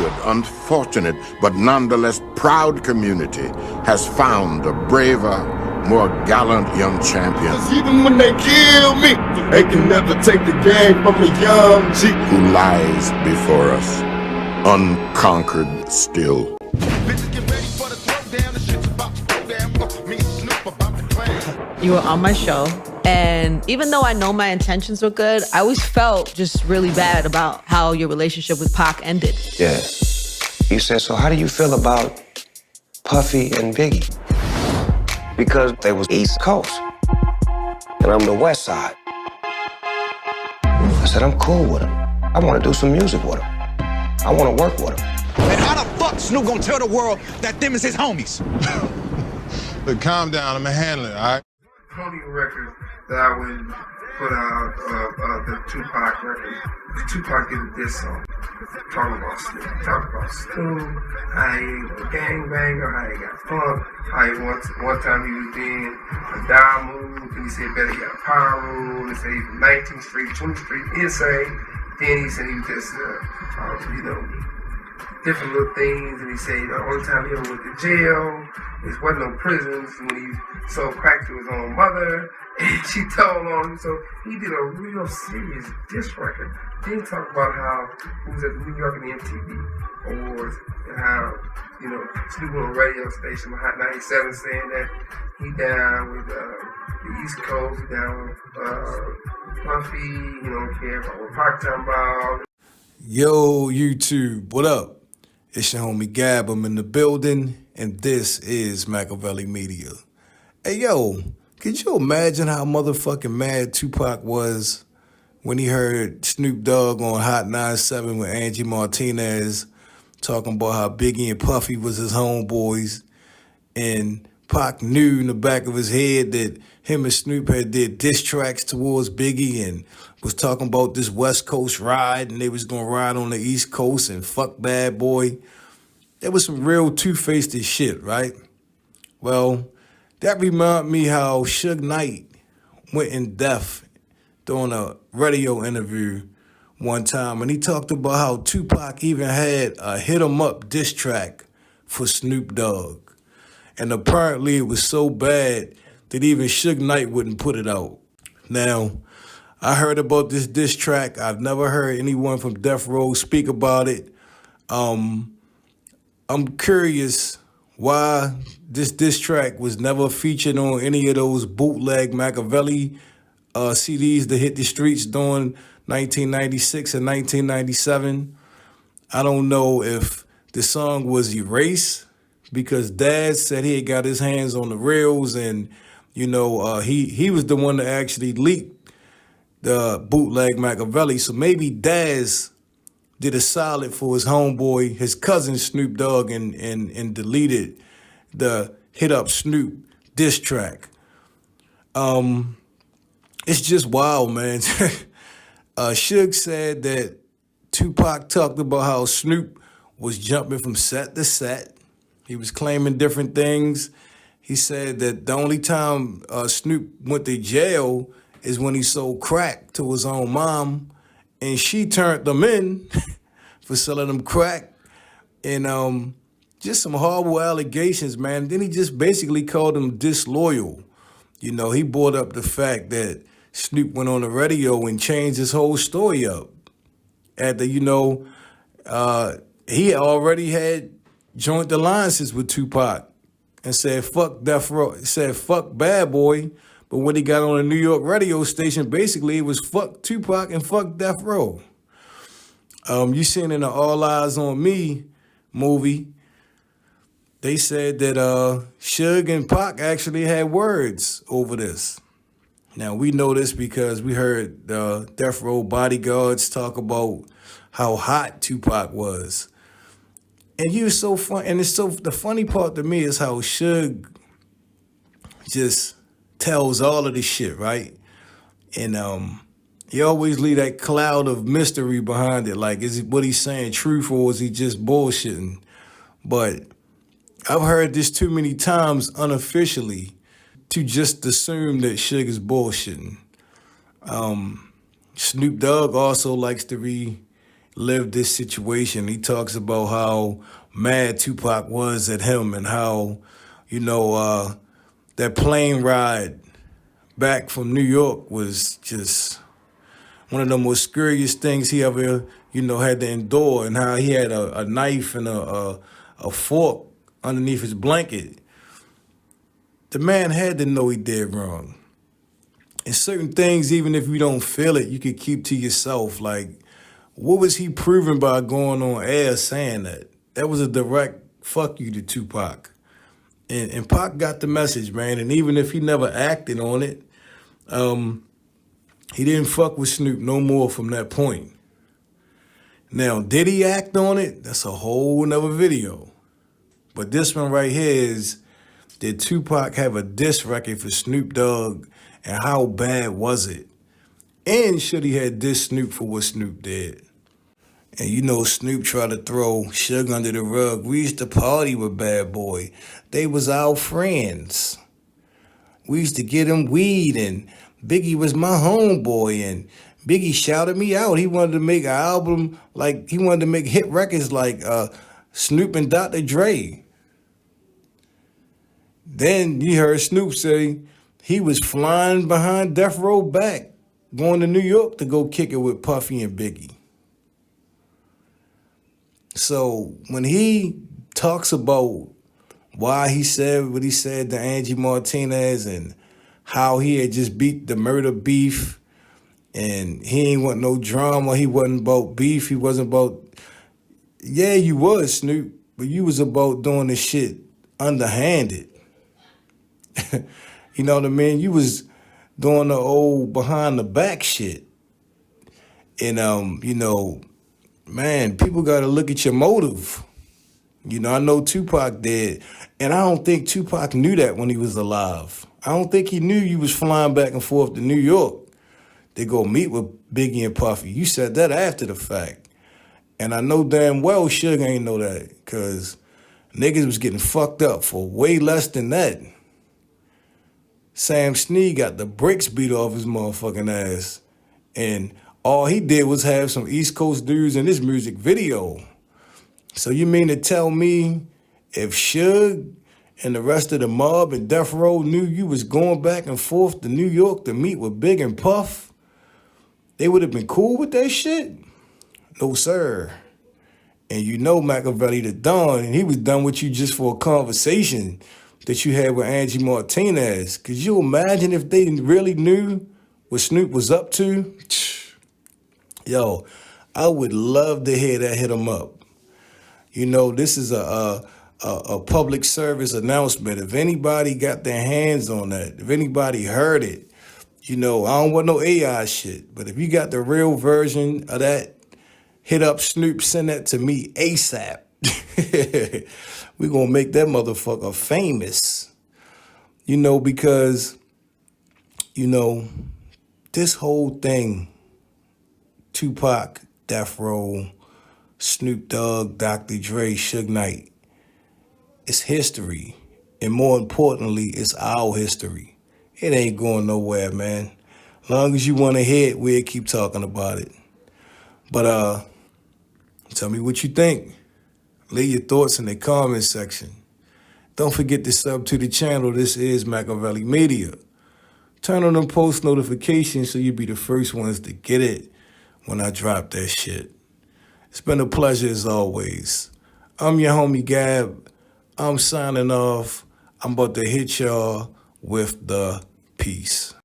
fractured, unfortunate, but nonetheless proud community has found a braver, more gallant young champion. Even when they kill me, they can never take the game from a young G. Who lies before us, unconquered still. You were on my show, and even though I know my intentions were good, I always felt just really bad about how your relationship with Pac ended. Yeah. He said, so how do you feel about Puffy and Biggie? Because they was East Coast, and I'm the West Side. I said, I'm cool with them. I want to do some music with them. I want to work with them. And how the fuck Snoop gonna tell the world that them is his homies? Look, calm down, I'ma handle it, all right? Pony record that I would put out, the Tupac record. Tupac did a diss song, talking about Snoop, how he was a gangbanger, how he got punked, how he one time he was being a dime move, and he said better get a power move, and he said he was 19th Street, 20th Street, insane. Then he said he was just, different little things, and he said the only time he ever went to jail wasn't no prisons when he sold crack to his own mother, and she told on him. So he did a real serious diss record. Then he talked about how he was at the New York and the MTV Awards, and how, Snoop on a radio station, Hot 97, saying that he down with the East Coast, he down with Puffy, he don't care about what Pac talking about. Yo, YouTube, what up? It's your homie Gab, I'm in the building, and this is Machiavelli Media. Hey, yo, could you imagine how motherfucking mad Tupac was when he heard Snoop Dogg on Hot 97 with Angie Martinez talking about how Biggie and Puffy was his homeboys, and Pac knew in the back of his head that him and Snoop had did diss tracks towards Biggie and was talking about this West Coast ride, and they was gonna ride on the East Coast and fuck Bad Boy. That was some real two-faced shit, right? Well, that reminded me how Suge Knight went in depth during a radio interview one time, and he talked about how Tupac even had a Hit 'em Up diss track for Snoop Dogg. And apparently it was so bad that even Suge Knight wouldn't put it out. Now, I heard about this diss track. I've never heard anyone from Death Row speak about it. I'm curious why this diss track was never featured on any of those bootleg Machiavelli CDs that hit the streets during 1996 and 1997. I don't know if the song was erased because Dad said he had got his hands on the reels, and he was the one that actually leaked the bootleg Machiavelli. So maybe Daz did a solid for his homeboy, his cousin Snoop Dogg, and deleted the Hit Up Snoop diss track. It's just wild, man. Suge said that Tupac talked about how Snoop was jumping from set to set. He was claiming different things. He said that the only time Snoop went to jail is when he sold crack to his own mom, and she turned them in for selling them crack. And just some horrible allegations, man. Then he just basically called him disloyal. He brought up the fact that Snoop went on the radio and changed his whole story up. After, he already had joint alliances with Tupac and said, fuck Death Row, said, fuck Bad Boy. But when he got on a New York radio station, basically it was fuck Tupac and fuck Death Row. You seen in the All Eyes on Me movie, they said that Suge and Pac actually had words over this. Now, we know this because we heard Death Row bodyguards talk about how hot Tupac was. And he was so fun. And the funny part to me is how Suge just tells all of this shit, right? And he always leave that cloud of mystery behind it. Like, is what he's saying truth or is he just bullshitting? But I've heard this too many times unofficially to just assume that Suge is bullshitting. Snoop Dogg also likes to lived this situation. He talks about how mad Tupac was at him and how, that plane ride back from New York was just one of the most scariest things he ever, had to endure, and how he had a knife and a fork underneath his blanket. The man had to know he did wrong. And certain things, even if you don't feel it, you could keep to yourself. Like, what was he proving by going on air saying that? That was a direct fuck you to Tupac. And Pac got the message, man. And even if he never acted on it, he didn't fuck with Snoop no more from that point. Now, did he act on it? That's a whole nother video. But this one right here is, did Tupac have a diss record for Snoop Dogg, and how bad was it? And should he have dissed Snoop for what Snoop did? And Snoop tried to throw Suge under the rug. We used to party with Bad Boy. They was our friends. We used to get him weed, and Biggie was my homeboy, and Biggie shouted me out. He wanted to make an album, he wanted to make hit records like Snoop and Dr. Dre. Then you heard Snoop say he was flying behind Death Row back, going to New York to go kick it with Puffy and Biggie. So when he talks about why he said what he said to Angie Martinez and how he had just beat the murder beef and he ain't want no drama, he wasn't about beef, he wasn't about... Yeah, you was, Snoop, but you was about doing this shit underhanded. You know what I mean? You was doing the old behind the back shit. And, man, people got to look at your motive. I know Tupac did. And I don't think Tupac knew that when he was alive. I don't think he knew you was flying back and forth to New York to go meet with Biggie and Puffy. You said that after the fact. And I know damn well Suge ain't know that, because niggas was getting fucked up for way less than that. Sam Snead got the bricks beat off his motherfucking ass. And all he did was have some East Coast dudes in his music video. So you mean to tell me if Suge and the rest of the mob and Death Row knew you was going back and forth to New York to meet with Big and Puff, they would have been cool with that shit? No, sir. And Machiavelli the Don, and he was done with you just for a conversation that you had with Angie Martinez. Could you imagine if they really knew what Snoop was up to? Yo, I would love to hear that hit him up. This is a public service announcement. If anybody got their hands on that, if anybody heard it, I don't want no AI shit. But if you got the real version of that, hit up Snoop, send that to me ASAP. We're going to make that motherfucker famous. Because, this whole thing, Tupac, Death Row, Snoop Dogg, Dr. Dre, Suge Knight, it's history. And more importantly, it's our history. It ain't going nowhere, man. As long as you want to hear it, we'll keep talking about it. But tell me what you think. Leave your thoughts in the comment section. Don't forget to sub to the channel. This is Machiavelli Media. Turn on them post notifications so you'll be the first ones to get it when I drop that shit. It's been a pleasure as always. I'm your homie Gab. I'm signing off. I'm about to hit y'all with the peace.